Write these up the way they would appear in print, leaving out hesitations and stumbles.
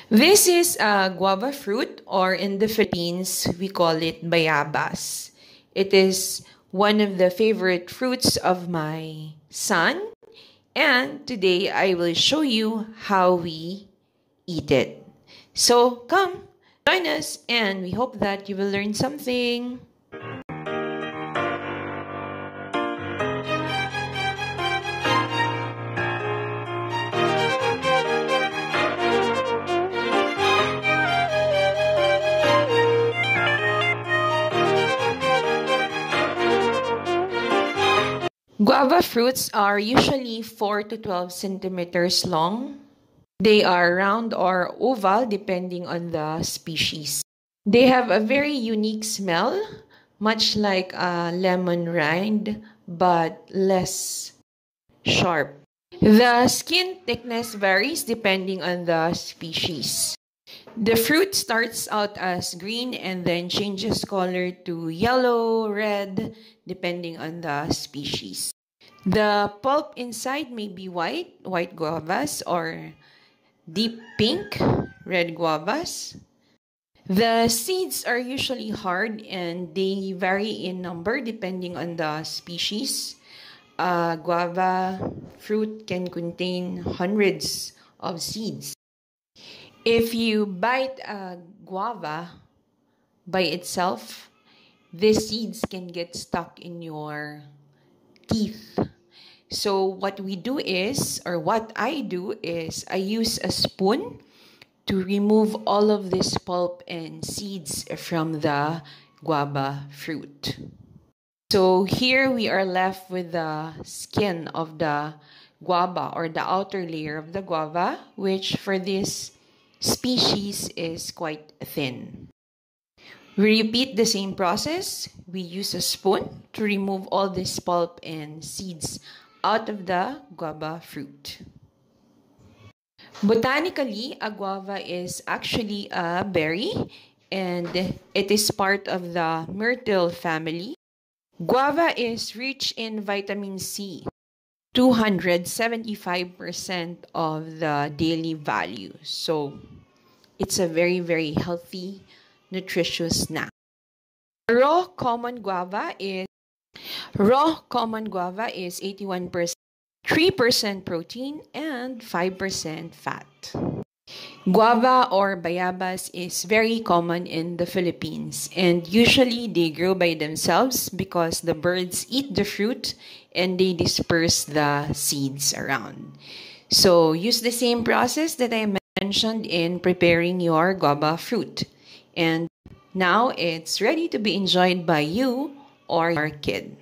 This is a guava fruit, or in the Philippines, we call it bayabas. It is one of the favorite fruits of my son, and today I will show you how we eat it. So come, join us, and we hope that you will learn something. Guava fruits are usually 4 to 12 centimeters long. They are round or oval depending on the species. They have a very unique smell, much like a lemon rind, but less sharp. The skin thickness varies depending on the species. The fruit starts out as green and then changes color to yellow, red, depending on the species. The pulp inside may be white guavas, or deep pink, red guavas. The seeds are usually hard and they vary in number depending on the species. A guava fruit can contain hundreds of seeds. If you bite a guava by itself, the seeds can get stuck in your teeth. So what we do is, or what I do is, I use a spoon to remove all of this pulp and seeds from the guava fruit. So here we are left with the skin of the guava, or the outer layer of the guava, which for this species is quite thin. We repeat the same process. We use a spoon to remove all this pulp and seeds out of the guava fruit. Botanically, a guava is actually a berry, and it is part of the myrtle family. Guava is rich in vitamin C, 275% of the daily value. So it's a very, very healthy, nutritious snack. Raw common guava is 81%, 3% protein, and 5% fat. Guava or bayabas is very common in the Philippines, and usually they grow by themselves because the birds eat the fruit and they disperse the seeds around. So use the same process that I mentioned in preparing your guava fruit. And now it's ready to be enjoyed by you or your kid.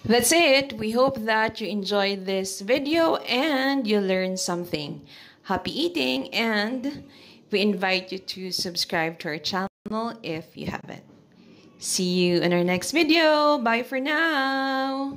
That's it. We hope that you enjoyed this video and you learned something. Happy eating, and we invite you to subscribe to our channel if you haven't. See you in our next video. Bye for now.